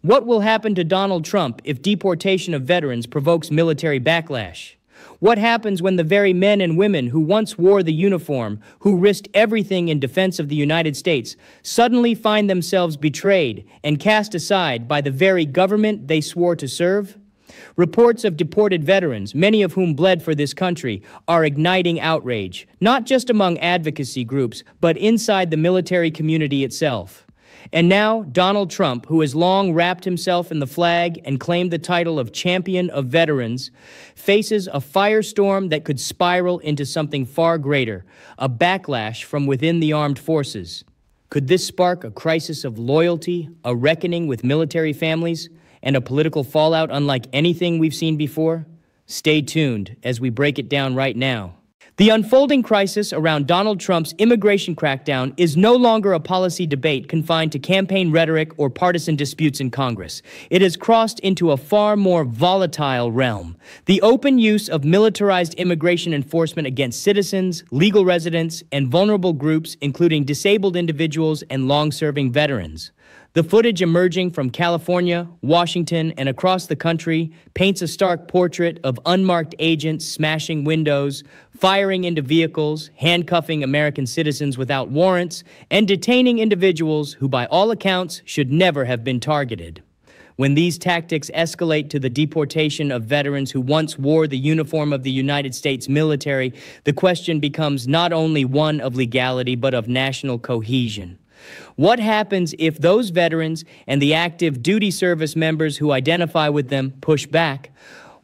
What will happen to Donald Trump if deportation of veterans provokes military backlash? What happens when the very men and women who once wore the uniform, who risked everything in defense of the United States, suddenly find themselves betrayed and cast aside by the very government they swore to serve? Reports of deported veterans, many of whom bled for this country, are igniting outrage, not just among advocacy groups, but inside the military community itself. And now, Donald Trump, who has long wrapped himself in the flag and claimed the title of champion of veterans, faces a firestorm that could spiral into something far greater, a backlash from within the armed forces. Could this spark a crisis of loyalty, a reckoning with military families, and a political fallout unlike anything we've seen before? Stay tuned as we break it down right now. The unfolding crisis around Donald Trump's immigration crackdown is no longer a policy debate confined to campaign rhetoric or partisan disputes in Congress. It has crossed into a far more volatile realm. The open use of militarized immigration enforcement against citizens, legal residents, and vulnerable groups, including disabled individuals and long-serving veterans. The footage emerging from California, Washington, and across the country paints a stark portrait of unmarked agents smashing windows, firing into vehicles, handcuffing American citizens without warrants, and detaining individuals who, by all accounts, should never have been targeted. When these tactics escalate to the deportation of veterans who once wore the uniform of the United States military, the question becomes not only one of legality, but of national cohesion. What happens if those veterans and the active duty service members who identify with them push back?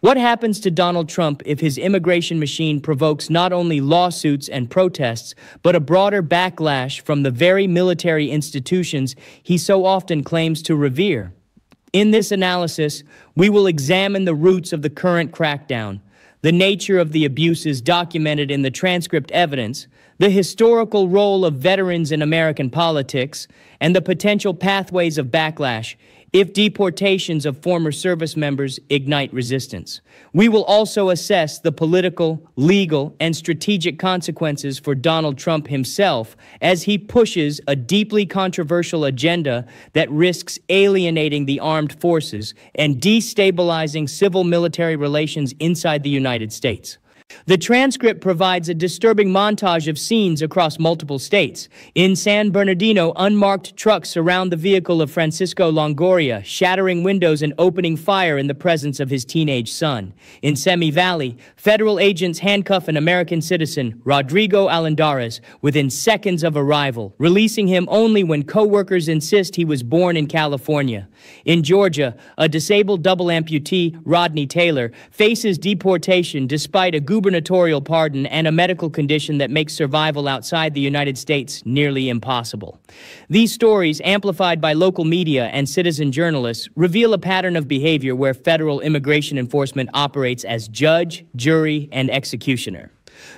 What happens to Donald Trump if his immigration machine provokes not only lawsuits and protests, but a broader backlash from the very military institutions he so often claims to revere? In this analysis, we will examine the roots of the current crackdown, the nature of the abuses documented in the transcript evidence, the historical role of veterans in American politics, and the potential pathways of backlash if deportations of former service members ignite resistance. We will also assess the political, legal, and strategic consequences for Donald Trump himself as he pushes a deeply controversial agenda that risks alienating the armed forces and destabilizing civil-military relations inside the United States. The transcript provides a disturbing montage of scenes across multiple states. In San Bernardino, unmarked trucks surround the vehicle of Francisco Longoria, shattering windows and opening fire in the presence of his teenage son. In Semi Valley, federal agents handcuff an American citizen, Rodrigo Almendarez, within seconds of arrival, releasing him only when co-workers insist he was born in California. In Georgia, a disabled double amputee, Rodney Taylor, faces deportation despite a gubernatorial pardon and a medical condition that makes survival outside the United States nearly impossible. These stories, amplified by local media and citizen journalists, reveal a pattern of behavior where federal immigration enforcement operates as judge, jury, and executioner.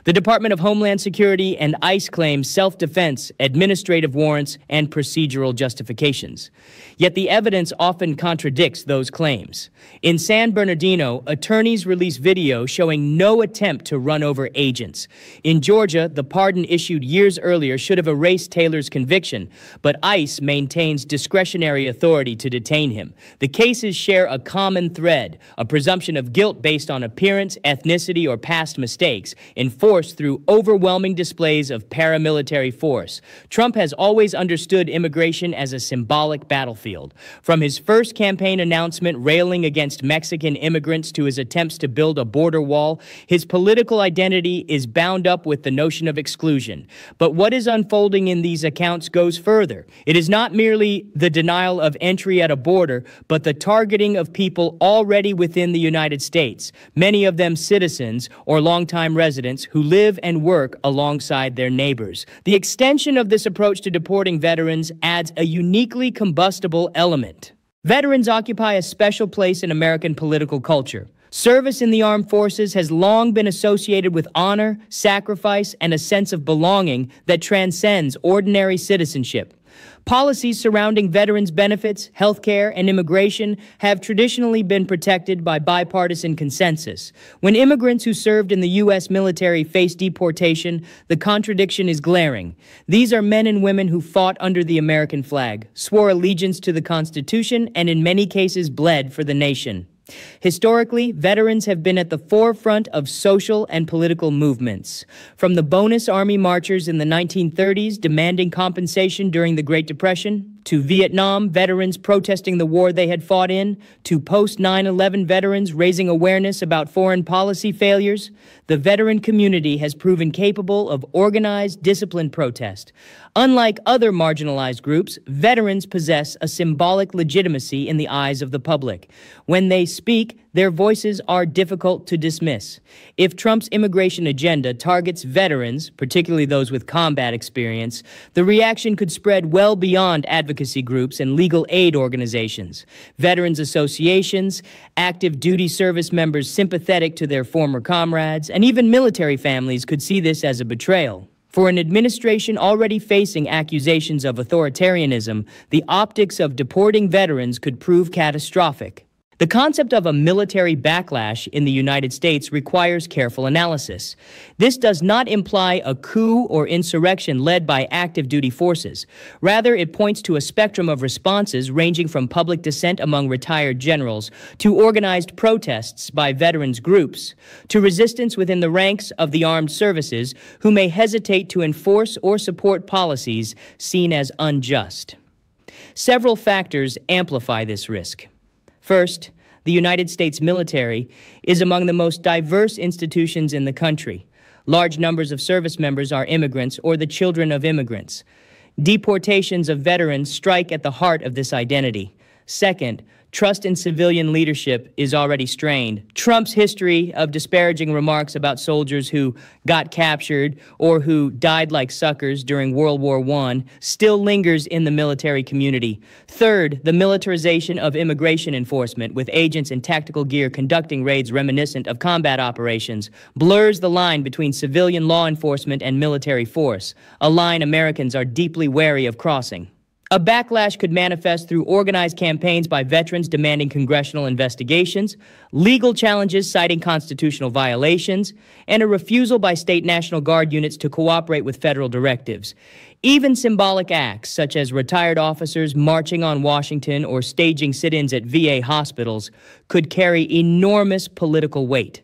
The Department of Homeland Security and ICE claim self-defense, administrative warrants, and procedural justifications. Yet the evidence often contradicts those claims. In San Bernardino, attorneys release video showing no attempt to run over agents. In Georgia, the pardon issued years earlier should have erased Taylor's conviction, but ICE maintains discretionary authority to detain him. The cases share a common thread, a presumption of guilt based on appearance, ethnicity, or past mistakes, enforced through overwhelming displays of paramilitary force. Trump has always understood immigration as a symbolic battlefield. From his first campaign announcement railing against Mexican immigrants to his attempts to build a border wall, his political identity is bound up with the notion of exclusion. But what is unfolding in these accounts goes further. It is not merely the denial of entry at a border, but the targeting of people already within the United States, many of them citizens or longtime residents who live and work alongside their neighbors. The extension of this approach to deporting veterans adds a uniquely combustible element. Veterans occupy a special place in American political culture. Service in the armed forces has long been associated with honor, sacrifice, and a sense of belonging that transcends ordinary citizenship. Policies surrounding veterans' benefits, healthcare, and immigration have traditionally been protected by bipartisan consensus. When immigrants who served in the U.S. military face deportation, the contradiction is glaring. These are men and women who fought under the American flag, swore allegiance to the Constitution, and in many cases bled for the nation. Historically, veterans have been at the forefront of social and political movements. From the bonus army marchers in the 1930s demanding compensation during the Great Depression, to Vietnam veterans protesting the war they had fought in, to post-9/11 veterans raising awareness about foreign policy failures, the veteran community has proven capable of organized, disciplined protest. Unlike other marginalized groups, veterans possess a symbolic legitimacy in the eyes of the public. When they speak, their voices are difficult to dismiss. If Trump's immigration agenda targets veterans, particularly those with combat experience, the reaction could spread well beyond advocacy groups and legal aid organizations. Veterans associations, active duty service members sympathetic to their former comrades, and even military families could see this as a betrayal. For an administration already facing accusations of authoritarianism, the optics of deporting veterans could prove catastrophic. The concept of a military backlash in the United States requires careful analysis. This does not imply a coup or insurrection led by active duty forces. Rather, it points to a spectrum of responses ranging from public dissent among retired generals to organized protests by veterans groups to resistance within the ranks of the armed services who may hesitate to enforce or support policies seen as unjust. Several factors amplify this risk. First, the United States military is among the most diverse institutions in the country. Large numbers of service members are immigrants or the children of immigrants. Deportations of veterans strike at the heart of this identity. Second, trust in civilian leadership is already strained. Trump's history of disparaging remarks about soldiers who got captured or who died like suckers during World War I still lingers in the military community. Third, the militarization of immigration enforcement, with agents in tactical gear conducting raids reminiscent of combat operations, blurs the line between civilian law enforcement and military force, a line Americans are deeply wary of crossing. A backlash could manifest through organized campaigns by veterans demanding congressional investigations, legal challenges citing constitutional violations, and a refusal by state National Guard units to cooperate with federal directives. Even symbolic acts, such as retired officers marching on Washington or staging sit-ins at VA hospitals, could carry enormous political weight.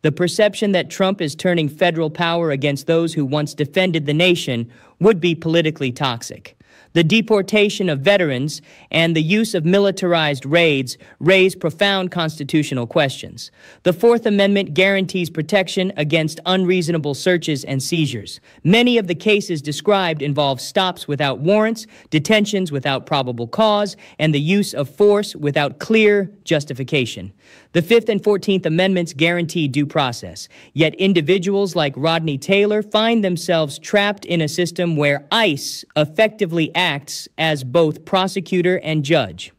The perception that Trump is turning federal power against those who once defended the nation would be politically toxic. The deportation of veterans and the use of militarized raids raise profound constitutional questions. The Fourth Amendment guarantees protection against unreasonable searches and seizures. Many of the cases described involve stops without warrants, detentions without probable cause, and the use of force without clear justification. The Fifth and 14th Amendments guarantee due process, yet individuals like Rodney Taylor find themselves trapped in a system where ICE effectively acts as both prosecutor and judge.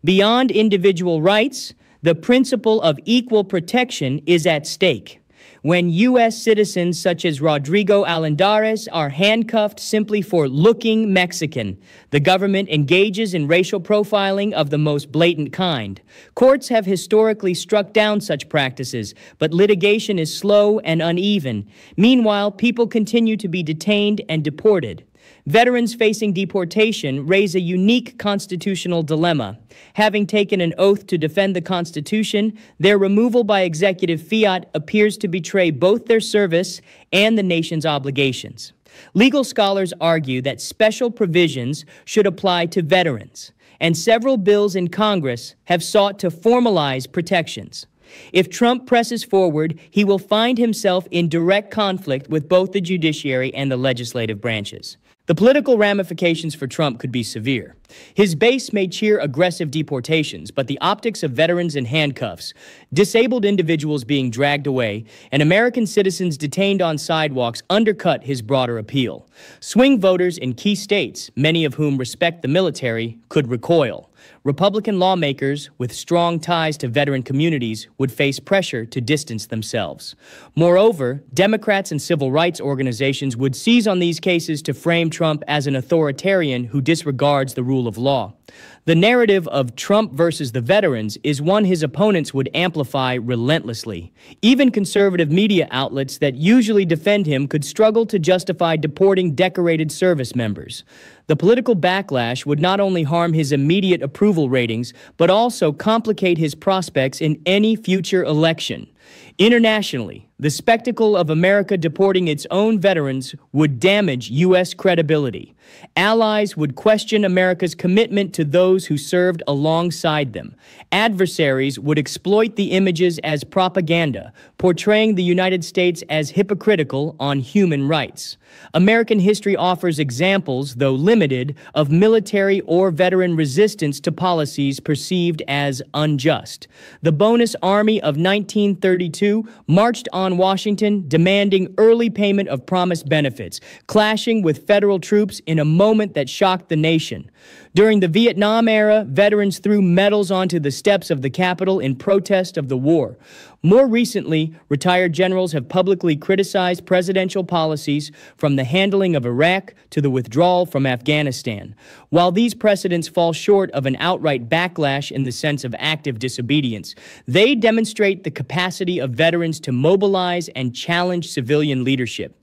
Beyond individual rights, the principle of equal protection is at stake. When U.S. citizens such as Rodrigo Almendarez are handcuffed simply for looking Mexican, the government engages in racial profiling of the most blatant kind. Courts have historically struck down such practices, but litigation is slow and uneven. Meanwhile, people continue to be detained and deported. Veterans facing deportation raise a unique constitutional dilemma. Having taken an oath to defend the Constitution, their removal by executive fiat appears to betray both their service and the nation's obligations. Legal scholars argue that special provisions should apply to veterans, and several bills in Congress have sought to formalize protections. If Trump presses forward, he will find himself in direct conflict with both the judiciary and the legislative branches. The political ramifications for Trump could be severe. His base may cheer aggressive deportations, but the optics of veterans in handcuffs, disabled individuals being dragged away, and American citizens detained on sidewalks undercut his broader appeal. Swing voters in key states, many of whom respect the military, could recoil. Republican lawmakers with strong ties to veteran communities would face pressure to distance themselves. Moreover, Democrats and civil rights organizations would seize on these cases to frame Trump as an authoritarian who disregards the rule of law. The narrative of Trump versus the veterans is one his opponents would amplify relentlessly. Even conservative media outlets that usually defend him could struggle to justify deporting decorated service members. The political backlash would not only harm his immediate approval ratings, but also complicate his prospects in any future election. Internationally, the spectacle of America deporting its own veterans would damage U.S. credibility. Allies would question America's commitment to those who served alongside them. Adversaries would exploit the images as propaganda, portraying the United States as hypocritical on human rights. American history offers examples, though limited, of military or veteran resistance to policies perceived as unjust. The Bonus Army of 1932 marched on Washington demanding early payment of promised benefits, clashing with federal troops in a moment that shocked the nation. During the Vietnam era, veterans threw medals onto the steps of the Capitol in protest of the war. More recently, retired generals have publicly criticized presidential policies from the handling of Iraq to the withdrawal from Afghanistan. While these precedents fall short of an outright backlash in the sense of active disobedience, they demonstrate the capacity of veterans to mobilize and challenge civilian leadership.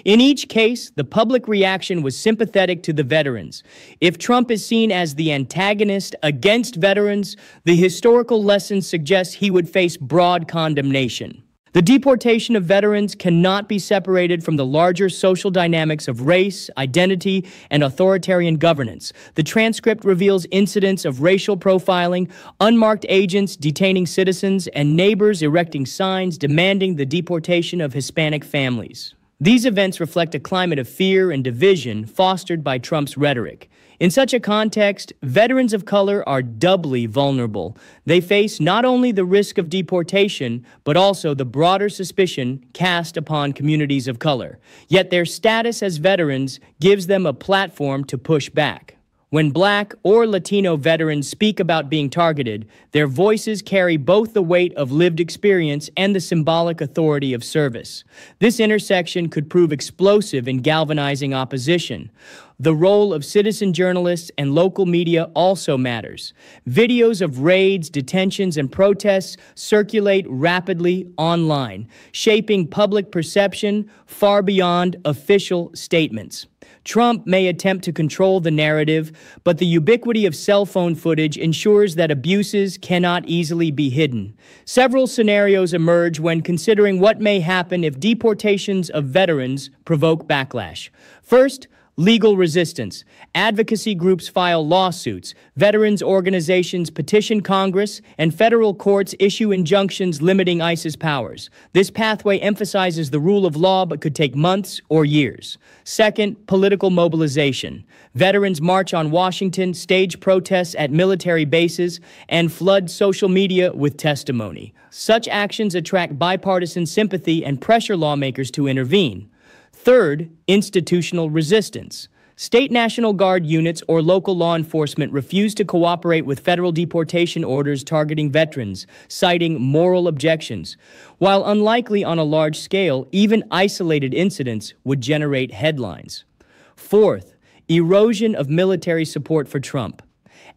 In each case, the public reaction was sympathetic to the veterans. If Trump is seen as the antagonist against veterans, the historical lesson suggests he would face broad condemnation. The deportation of veterans cannot be separated from the larger social dynamics of race, identity, and authoritarian governance. The transcript reveals incidents of racial profiling, unmarked agents detaining citizens, and neighbors erecting signs demanding the deportation of Hispanic families. These events reflect a climate of fear and division fostered by Trump's rhetoric. In such a context, veterans of color are doubly vulnerable. They face not only the risk of deportation, but also the broader suspicion cast upon communities of color. Yet their status as veterans gives them a platform to push back. When Black or Latino veterans speak about being targeted, their voices carry both the weight of lived experience and the symbolic authority of service. This intersection could prove explosive in galvanizing opposition. The role of citizen journalists and local media also matters. Videos of raids, detentions, and protests circulate rapidly online, shaping public perception far beyond official statements. Trump may attempt to control the narrative, but the ubiquity of cell phone footage ensures that abuses cannot easily be hidden. Several scenarios emerge when considering what may happen if deportations of veterans provoke backlash. First, legal resistance. Advocacy groups file lawsuits, veterans organizations petition Congress, and federal courts issue injunctions limiting ICE's powers. This pathway emphasizes the rule of law but could take months or years. Second, political mobilization. Veterans march on Washington, stage protests at military bases, and flood social media with testimony. Such actions attract bipartisan sympathy and pressure lawmakers to intervene. Third, institutional resistance. State National Guard units or local law enforcement refuse to cooperate with federal deportation orders targeting veterans, citing moral objections. While unlikely on a large scale, even isolated incidents would generate headlines. Fourth, erosion of military support for Trump.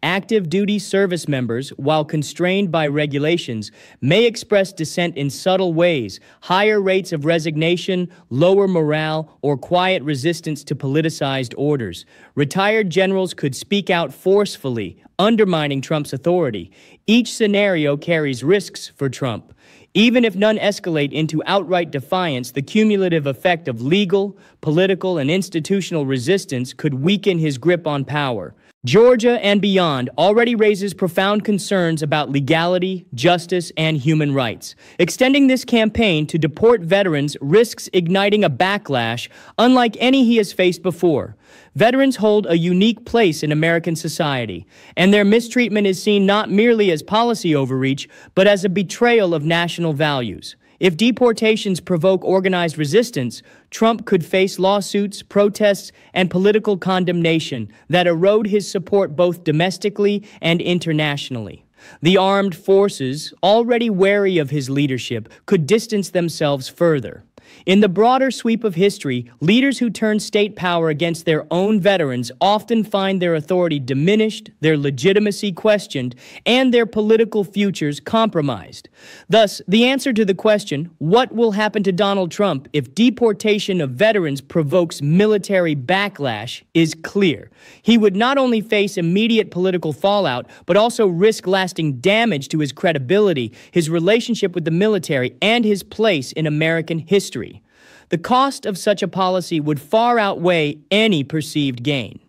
Active duty service members, while constrained by regulations, may express dissent in subtle ways. Higher rates of resignation, lower morale, or quiet resistance to politicized orders. Retired generals could speak out forcefully, undermining Trump's authority. Each scenario carries risks for Trump. Even if none escalate into outright defiance, the cumulative effect of legal, political, and institutional resistance could weaken his grip on power. Georgia and beyond already raises profound concerns about legality, justice, and human rights. Extending this campaign to deport veterans risks igniting a backlash unlike any he has faced before. Veterans hold a unique place in American society, and their mistreatment is seen not merely as policy overreach, but as a betrayal of national values. If deportations provoke organized resistance, Trump could face lawsuits, protests, and political condemnation that erode his support both domestically and internationally. The armed forces, already wary of his leadership, could distance themselves further. In the broader sweep of history, leaders who turn state power against their own veterans often find their authority diminished, their legitimacy questioned, and their political futures compromised. Thus, the answer to the question, what will happen to Donald Trump if deportation of veterans provokes military backlash, is clear. He would not only face immediate political fallout, but also risk lasting damage to his credibility, his relationship with the military, and his place in American history. The cost of such a policy would far outweigh any perceived gain.